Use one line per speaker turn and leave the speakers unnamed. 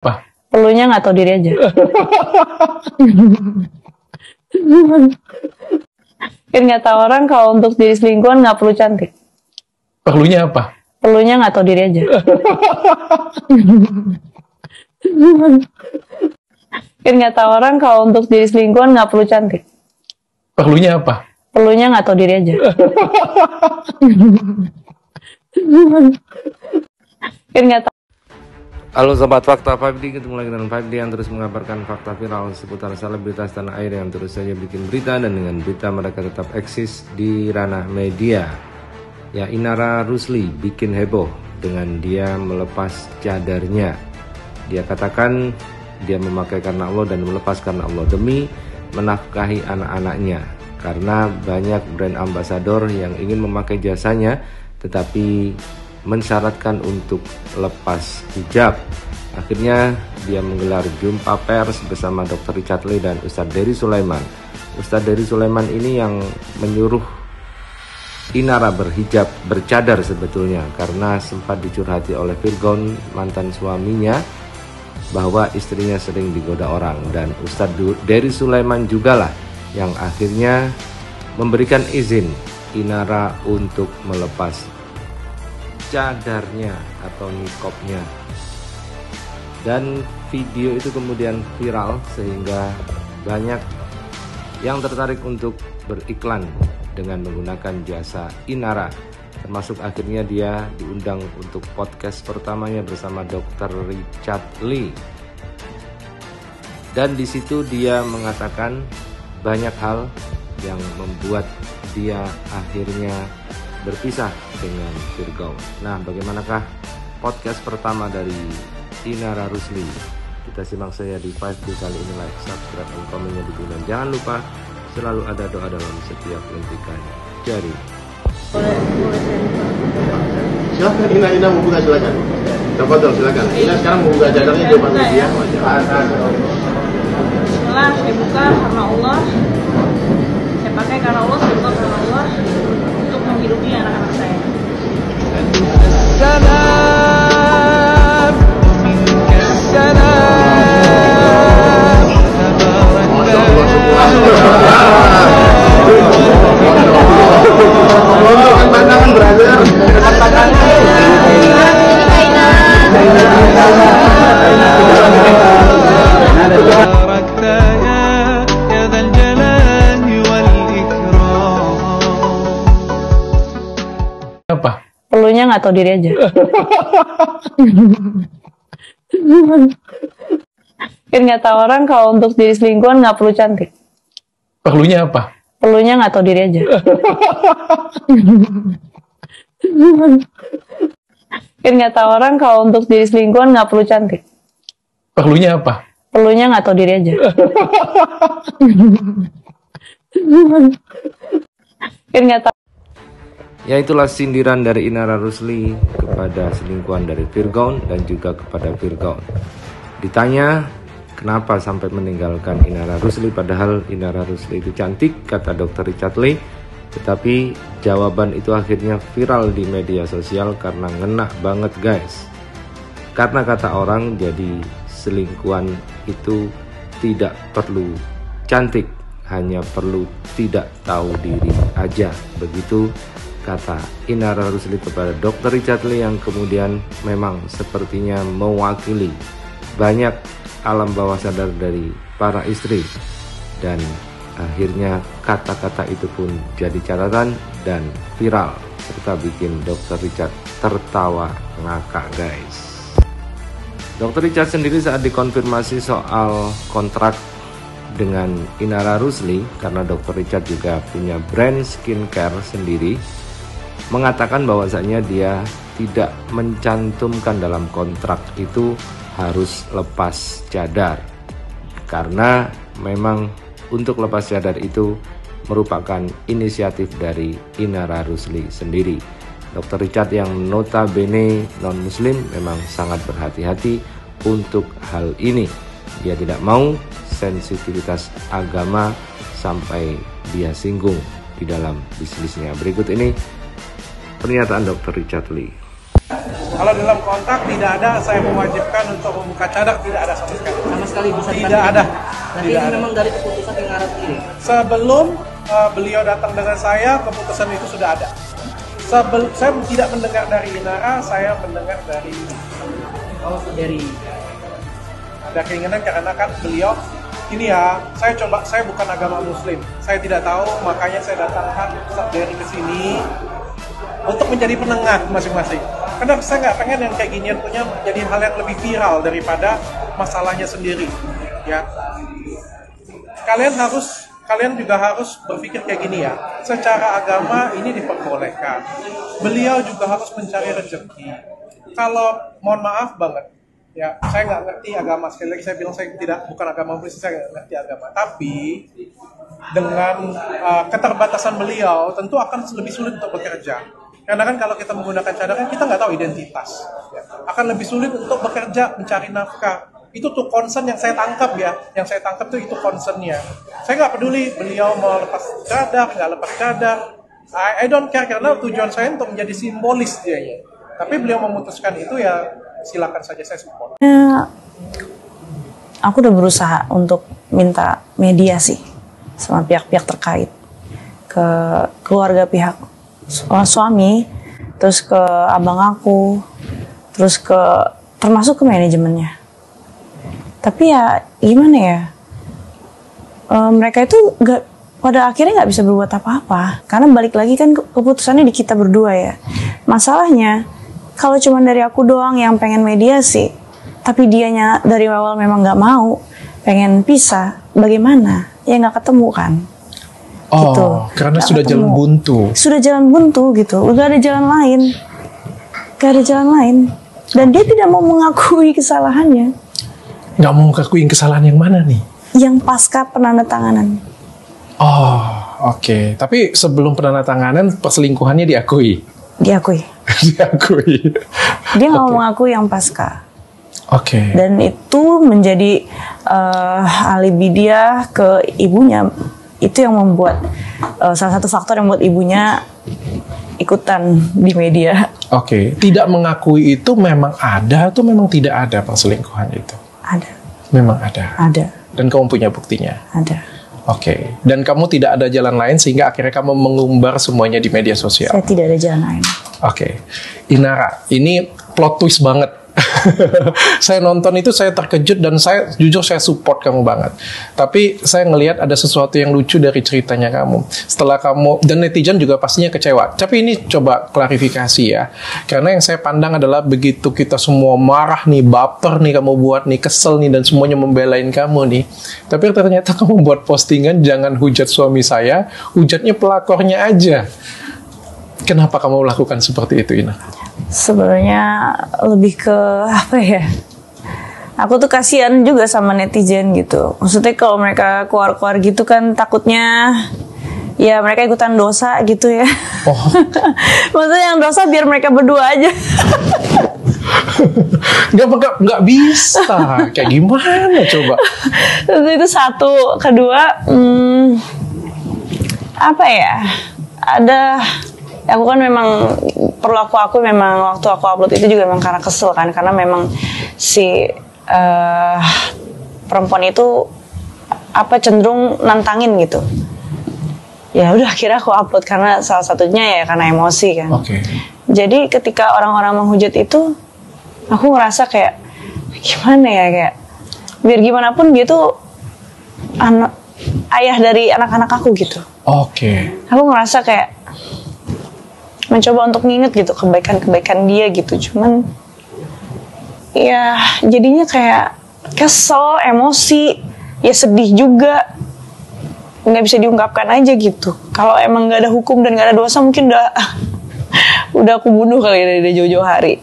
Apa?
Perlunya nggak tahu diri aja. Kan nggak tahu orang kalau untuk diri selingkuhan nggak perlu cantik.
Perlunya apa?
Perlunya nggak tahu diri aja. Kan nggak tahu orang kalau untuk diri selingkuhan nggak perlu cantik.
Perlunya apa?
Perlunya nggak tahu diri aja. Kan nggak tahu.
Halo Sobat Fakta 5D, ketemu lagi dengan 5D yang terus mengabarkan fakta viral seputar selebritas tanah air yang terus saja bikin berita, dan dengan berita mereka tetap eksis di ranah media. Ya, Inara Rusli bikin heboh dengan dia melepas cadarnya. Dia katakan dia memakai karena Allah dan melepas karena Allah demi menafkahi anak-anaknya, karena banyak brand ambasador yang ingin memakai jasanya tetapi mensyaratkan untuk lepas hijab. Akhirnya dia menggelar jumpa pers bersama Dr. Richard Lee dan Ustadz Dery Sulaiman. Ustadz Dery Sulaiman ini yang menyuruh Inara berhijab, bercadar sebetulnya, karena sempat dicurhati oleh Virgon, mantan suaminya, bahwa istrinya sering digoda orang. Dan Ustadz Dery Sulaiman jugalah yang akhirnya memberikan izin Inara untuk melepas cadarnya atau niqabnya, dan video itu kemudian viral sehingga banyak yang tertarik untuk beriklan dengan menggunakan jasa Inara, termasuk akhirnya dia diundang untuk podcast pertamanya bersama Dr. Richard Lee, dan di situ dia mengatakan banyak hal yang membuat dia akhirnya berpisah dengan Virgon. Nah, bagaimanakah podcast pertama dari Inara Rusli? Kita simak saya di 5D kali ini. Like, subscribe, dan komennya di bulan. Jangan lupa selalu ada doa dalam setiap lentikan jari.
Silahkan Ina mau buka, silakan. Tafadhol, silakan. Ina sekarang mau buka cadarnya di depan media.
Setelah saya buka karena Allah, saya pakai karena Allah, saya buka karena Allah untuk menghidupi anak-anak saya.
Pandangan brother.
Apa?
Perlunya nggak tahu diri aja. Kan nggak tahu orang kalau untuk diri selingkuhan nggak perlu cantik.
Perlunya apa?
Perlunya nggak tahu diri aja. Kan nggak tahu orang kalau untuk diri selingkuhan nggak perlu cantik.
Perlunya apa?
Perlunya nggak tahu diri aja. Kan nggak tahu.
Ya, itulah sindiran dari Inara Rusli kepada selingkuhan dari Virgon dan juga kepada Virgon. Ditanya kenapa sampai meninggalkan Inara Rusli, padahal Inara Rusli itu cantik, kata Dr. Richard Lee. Tetapi jawaban itu akhirnya viral di media sosial karena ngena banget guys. Karena kata orang, jadi selingkuhan itu tidak perlu cantik, hanya perlu tidak tahu diri aja. Begitu kata Inara Rusli kepada Dr. Richard Lee, yang kemudian memang sepertinya mewakili banyak alam bawah sadar dari para istri, dan akhirnya kata-kata itu pun jadi catatan dan viral serta bikin Dr. Richard tertawa ngakak guys. Dr. Richard sendiri saat dikonfirmasi soal kontrak dengan Inara Rusli, karena Dr. Richard juga punya brand skincare sendiri, mengatakan bahwasanya dia tidak mencantumkan dalam kontrak itu harus lepas cadar, karena memang untuk lepas cadar itu merupakan inisiatif dari Inara Rusli sendiri. Dr. Richard yang notabene non-muslim memang sangat berhati-hati untuk hal ini. Dia tidak mau sensitivitas agama sampai dia singgung di dalam bisnisnya. Berikut ini pernyataan Dr. Richard Lee.
Kalau dalam kontrak tidak ada saya mewajibkan untuk membuka cadar, tidak ada sama sekali.
Sama sekali bisa
Tidak ada.
Berarti
Tidak
ini
ada.
memang dari keputusan Inara sendiri.
Sebelum beliau datang dengan saya, keputusan itu sudah ada. Saya tidak mendengar dari Inara, saya mendengar dari ada keinginan karena kan beliau ini ya, saya bukan agama muslim, saya tidak tahu, makanya saya datangkan dari ke sini untuk menjadi penengah masing-masing. Karena saya nggak pengen yang kayak ginian punya menjadi hal yang lebih viral daripada masalahnya sendiri. Ya, kalian juga harus berpikir kayak gini ya. Secara agama ini diperbolehkan. Beliau juga harus mencari rezeki. Kalau mohon maaf banget, ya saya nggak ngerti agama, sekali lagi saya bilang saya bukan agama Muslim, saya nggak ngerti agama, tapi dengan keterbatasan beliau tentu akan lebih sulit untuk bekerja, karena kan kalau kita menggunakan cadar kan kita nggak tahu identitas ya. Akan lebih sulit untuk bekerja, mencari nafkah. Itu tuh concern yang saya tangkap ya, yang saya tangkap tuh itu concernnya. Saya nggak peduli beliau mau lepas cadar nggak lepas cadar, I don't care, karena tujuan saya untuk menjadi simbolis dianya. Tapi beliau memutuskan itu ya silakan saja, saya support.
Aku udah berusaha untuk minta mediasi sama pihak-pihak terkait, ke keluarga pihak suami, terus ke abang aku, terus termasuk ke manajemennya. Tapi ya gimana ya, mereka itu pada akhirnya nggak bisa berbuat apa-apa, karena balik lagi kan keputusannya di kita berdua ya. Masalahnya kalau cuma dari aku doang yang pengen mediasi, tapi dianya dari awal memang nggak mau, pengen pisah, bagaimana? Ya nggak ketemu kan?
Oh,
gitu.
Karena
Nggak
sudah
ketemu.
jalan buntu.
Sudah jalan buntu gitu, udah ada jalan lain, gak ada jalan lain, dan dia tidak mau mengakui kesalahannya.
Nggak mau ngakuin kesalahan yang mana nih?
Yang pasca penandatanganan.
Oh, oke. Tapi sebelum penandatanganan perselingkuhannya diakui.
Diakui.
Diakui.
Dia nggak mau mengakui yang pasca.
Oke.
Dan itu menjadi alibi dia ke ibunya. Itu yang membuat salah satu faktor yang membuat ibunya ikutan di media.
Oke. Tidak mengakui itu memang ada atau memang tidak ada perselingkuhan itu?
Ada.
Memang ada.
Ada.
Dan kamu punya buktinya?
Ada.
Oke. Dan kamu tidak ada jalan lain sehingga akhirnya kamu mengumbar semuanya di media sosial?
Saya tidak ada jalan lain.
Oke. Inara, ini plot twist banget. Saya nonton itu saya terkejut dan jujur saya support kamu banget. Tapi saya ngelihat ada sesuatu yang lucu dari ceritanya kamu. Setelah kamu, dan netizen juga pastinya kecewa. Tapi ini coba klarifikasi ya. Karena yang saya pandang adalah begitu kita semua marah nih, baper nih kamu buat nih, kesel nih dan semuanya membelain kamu nih. Tapi ternyata kamu buat postingan jangan hujat suami saya, hujatnya pelakornya aja. Kenapa kamu lakukan seperti itu, Ina?
Sebenarnya lebih ke apa ya? Aku tuh kasihan juga sama netizen gitu. Maksudnya kalau mereka keluar-keluar gitu kan takutnya ya mereka ikutan dosa gitu ya.
Oh.
Maksudnya yang dosa biar mereka berdua aja.
Nggak bisa. Kayak gimana coba?
Itu satu. Kedua, apa ya? Aku kan memang perlu aku memang waktu aku upload itu juga memang karena kesel kan, karena memang si perempuan itu cenderung nantangin gitu. Ya udah akhirnya aku upload karena salah satunya ya karena emosi kan.
Oke.
Jadi ketika orang-orang menghujat itu, aku ngerasa kayak gimana ya, kayak biar gimana pun dia tuh ayah dari anak-anak aku gitu.
Oke.
Aku ngerasa kayak mencoba untuk nginget gitu kebaikan-kebaikan dia gitu, cuman ya jadinya kayak kesel, emosi, ya sedih juga, nggak bisa diungkapkan aja gitu. Kalau emang nggak ada hukum dan nggak ada dosa mungkin udah aku bunuh kali dari jauh-jauh hari.